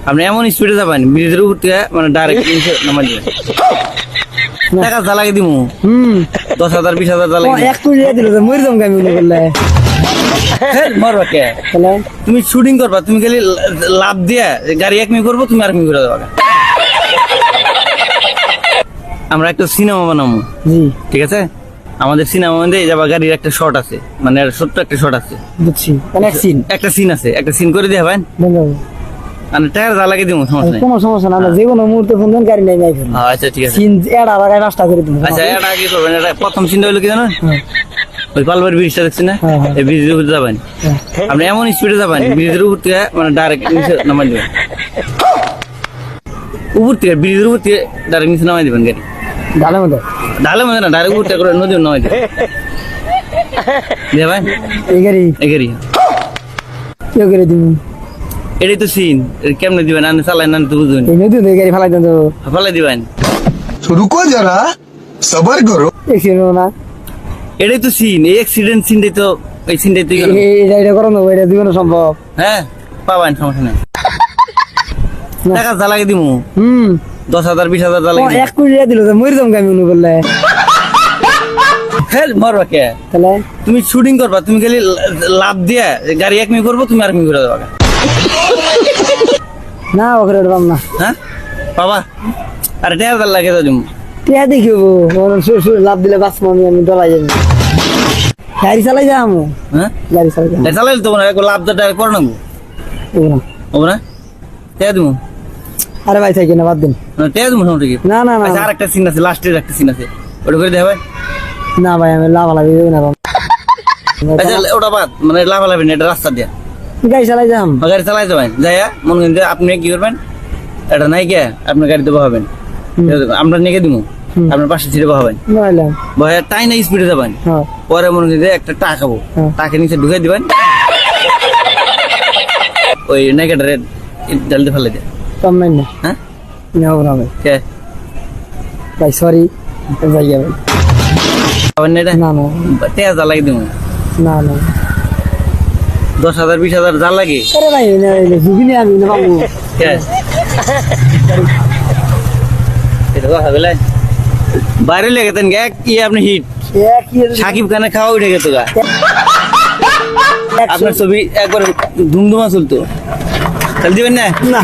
আপনি এমন স্পিডে যাবেন ব্রিজের উপর থেকে মানে ডাইরেক্ট নামাই দিবেন টাকা জ্বালাকে দিমু 10,000 20,000 জ্বালাকে এক কোটি দিল মরে যাম আমি মনে করলে মারবা কে তাহলে তুমি শুটিং করবা তুমি খালি লাভ দিয়া গাড়ি এক মিনিট করবো তুমি আর মিনিট করে দেবা আমরা একটা সিনেমা বানাবো জি ঠিক আছে আমাদের সিনেমা মধ্যে যাবা গাড়ির একটা শট আছে মানে ছোট্ট একটা শট আছে বুঝছি অনেক সিন একটা সিন আছে একটা সিন করে দিয়ে হবেন মানে টায়ার জ্বালাকে দিব সমস্যা নেই কোনো সমস্যা না যে কোনো মুহূর্তে ফোন দেন গাড়ি নাই নাই ফেলুন আচ্ছা ঠিক আছে সিন এড়া লাগায় রাস্তা করে দিন আচ্ছা এটা আগে করবেন এটা প্রথম সিনটা হলো কি জানো ওই পালবার ব্রিজটা দেখছেন না এই ব্রিজের উপর যাবেন আপনি এমন স্পিডে যাবেন ব্রিজের উপর থেকে মানে ডাইরেক্ট নিচে নামাই দিবেন উপর থেকে ব্রিজের উপর থেকে ডাইরেক্ট নিচে নামাই দিবেন গাড়ি ডালে মধ্যে ঢালে মধ্যে না ডাইরেক্ট উপর থেকে করে নদীর নামাই দিবেন দিয়ে ভাই এই গাড়ি এই গাড়ি কেউ করে দিন এটাই তো সিন কেমনে দিবেন আপনি চালাই না তো বুঝবেন এই নদী গাড়ি ফেলাই দেন তো ফেলাই দিবেন रुको जरा सबर करो এক্সিডেন্ট না এটাই তো সিন এই অ্যাক্সিডেন্ট সিনটাই তো এই সিনটাই তো এটা করো না এটা দিবেন সম্ভব হ্যাঁ পাবেন সমস্যা নেই টাকা জ্বালাকে দিমু 10,000 20,000 জ্বালাকে এক কোটি দিল মরে যাম আমি মনে করলে হেল মারবা কে তাহলে তুমি শুটিং করবা তুমি খালি লাভ দিয়া গাড়ি এক মিনিট করবো তুমি আর মিনিট করে দেবা না ওখানে পাম না হ্যাঁ বাবা আরে টাকা লাগে তো দিমু টিয়া দেখিব লাভ দিলে বাস আমি ডলাই যাবো গাড়ি চালাই যাম হ্যাঁ গাড়ি চালাই যাম চালাইলে তো না লাভ তো টাকা করে নেবো ও না টাকা দিমু আরে ভাই থাকি না বাদ দিন টাকা দিমু সমস্যা কি না না না আচ্ছা আর একটা সিন আছে লাস্টের একটা সিন আছে ওটা করে দেবে না ভাই আমি লাভালাভি দেবো না আচ্ছা ওটা বাদ মানে লাভালাভি না এটা রাস্তা দিয়া গাড়ি চালাই যাম গাড়ি চালাই যাবেন যাইয়া মনে করেন যে আপনি কি করবেন এটা নাই কে আপনার গাড়িতে বহাবেন আমরা নিয়ে দিব আপনার পাশে ছিঁড়ে বহাবেন নইলাম বহায় টাই না স্পিডে যাবেন হ্যাঁ পরে মনে করেন যে একটা টাকা খাবো টাকা নিচে ঢুকাই দিবেন ওই নাইকেটা রেড ডালতে ফেলে দেয় কম নাই না হ্যাঁ নেব না ভাই কে ভাই সরি যাই যাবে খাবেন না এটা না না টাকা যা লাগে দিব না না 10,000 20,000 যা লাগে আরে ভাই ঝুঁকি নিয়ে আমি নেবো কে এটা কথা বলে বাইরে লেগে তেন গে কি আপনি হিট সাকিব খানের খাওয়া উঠে গেছে গা আপনার ছবি একবার ধুমধুমা চলতো তাহলে দিবেন না না